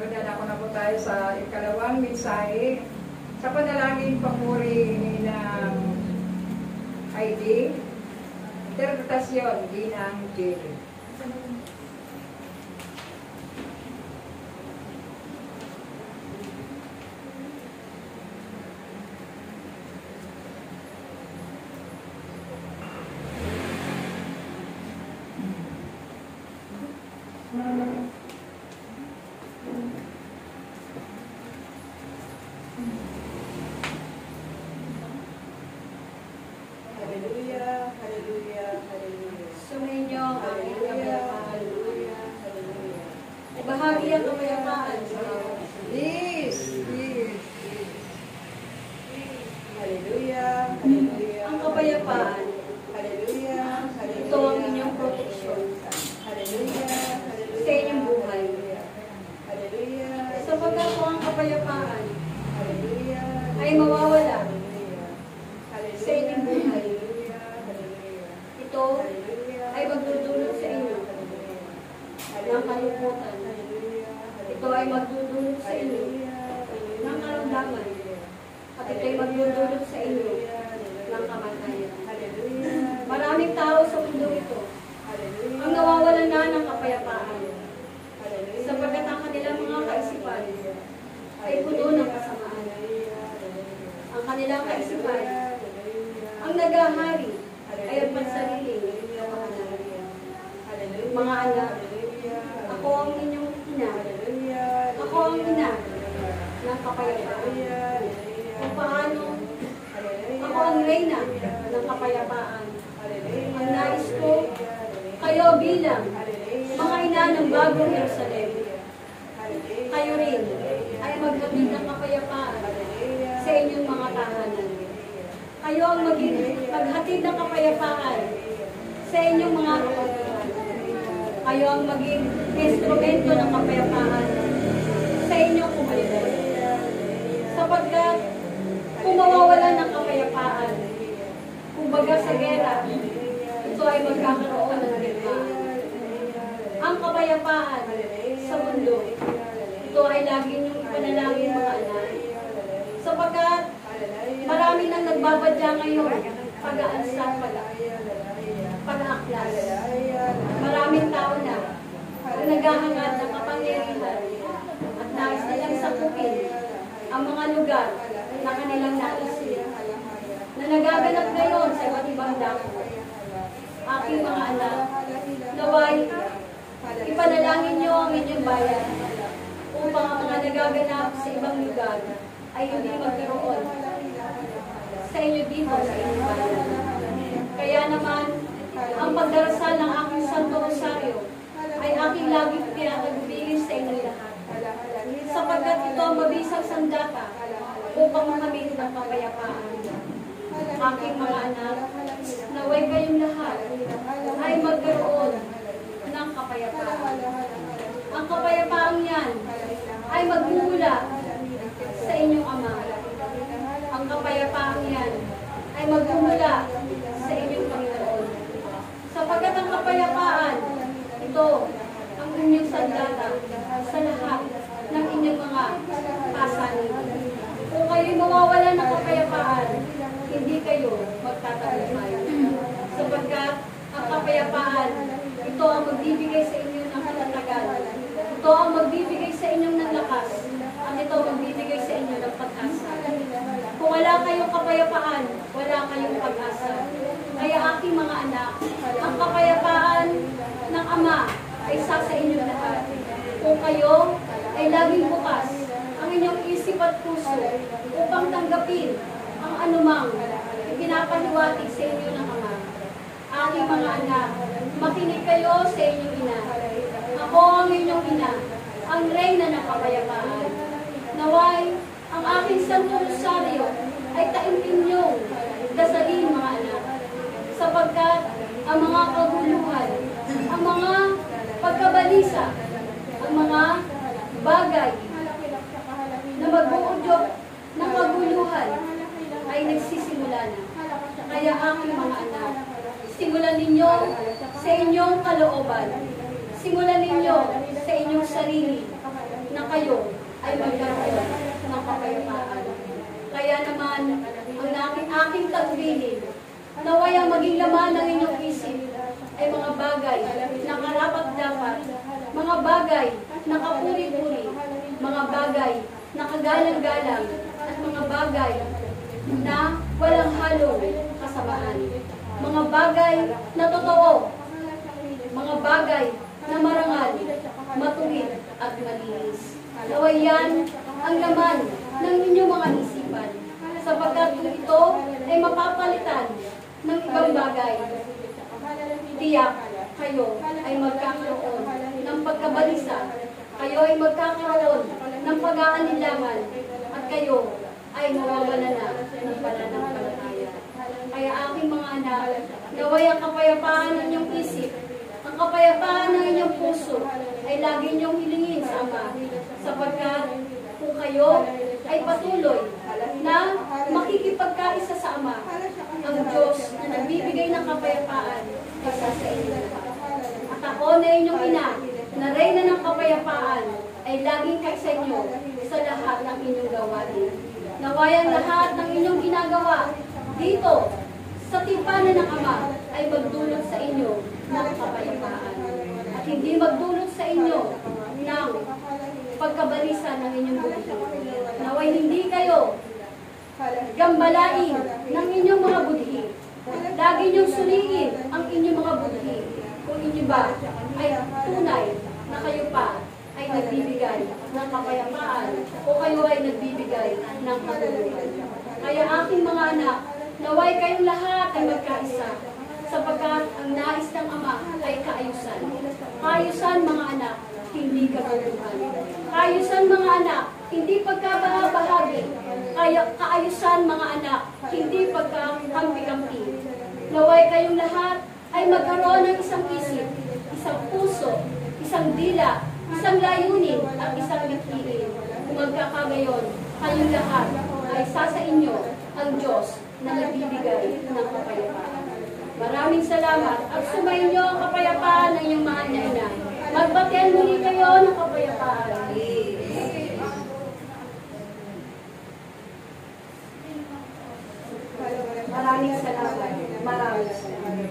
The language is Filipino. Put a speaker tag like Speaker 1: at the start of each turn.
Speaker 1: Padala ko na po tayo sa ikalawang mensahe. Sa panalangin papuri ng ID, interpretasyon, Ginang Jerry.
Speaker 2: Simulan ninyo sa inyong kalooban. Simulan ninyo sa inyong sarili. na kayo ay magkaroon ng kapayapaan. Kaya naman, ang aking tagbilin, naway ang maging laman ng inyong isip ay mga bagay na karapat-dapat, mga bagay na kapuri-puri, mga bagay na kagalang-galang, at mga bagay na walang halong kasamaan. Mga bagay na totoo, mga bagay na marangal, matuwid at malinis. Naway yan ang laman ng inyong mga isipan, sapagkat kung ito ay mapapalitan ng ibang bagay, tiyak kayo ay magkakaroon ng pagkabalisa, kayo ay magkakaroon ng pag-aalinlangan, at kayo ay mawawala na ng pananampalataya. Kaya aking mga anak, naway ang kapayapaan ng inyong isip, ang kapayapaan ng inyong puso ay lagi niyong hilingin sa Ama, sapagkat kung kayo ay patuloy na makikipagkaisa sa Ama, ang Diyos na nagbibigay ng kapayapaan ay sa inyo. At ako na inyong ina, na reyna ng kapayapaan, ay laging kaisa inyo sa lahat ng inyong gawain. Naway ang lahat ng inyong ginagawa dito sa timpanan ng Ama ay magdulot sa inyo ng kapayapaan, at hindi magdulot sa inyo ng pagkabalisa ng inyong buhay. Naway hindi kayo gambalain ng inyong mga budhi. Lagi niyong suriin ang inyong mga budhi, kung inyo ba ay tunay na kayo pa ay nagbibigay ng kapayapaan o kayo ay nagbibigay ng katuluyan. Kaya aking mga anak, naway kayong lahat ay magkaisa, sapagkat ang nais ng Ama ay kaayusan. Kaayusan, mga anak, hindi kaguluhan. Kaayusan, mga anak, hindi pagkabahabahagi. Kaayusan, mga anak, hindi pagkakampi-kampi. Naway kayong lahat ay magkaroon ng isang isip, isang puso, isang dila, isang layunin, at isang mithiin. Kung magkakagayon, kayong lahat ay sa inyo ang Diyos na nagbibigay ng kapayapaan. Maraming salamat at sumayin niyo ang kapayapaan ng inyong mahal na ina. Magbatian muli kayo ng kapayapaan. Maraming salamat. Maraming salamat.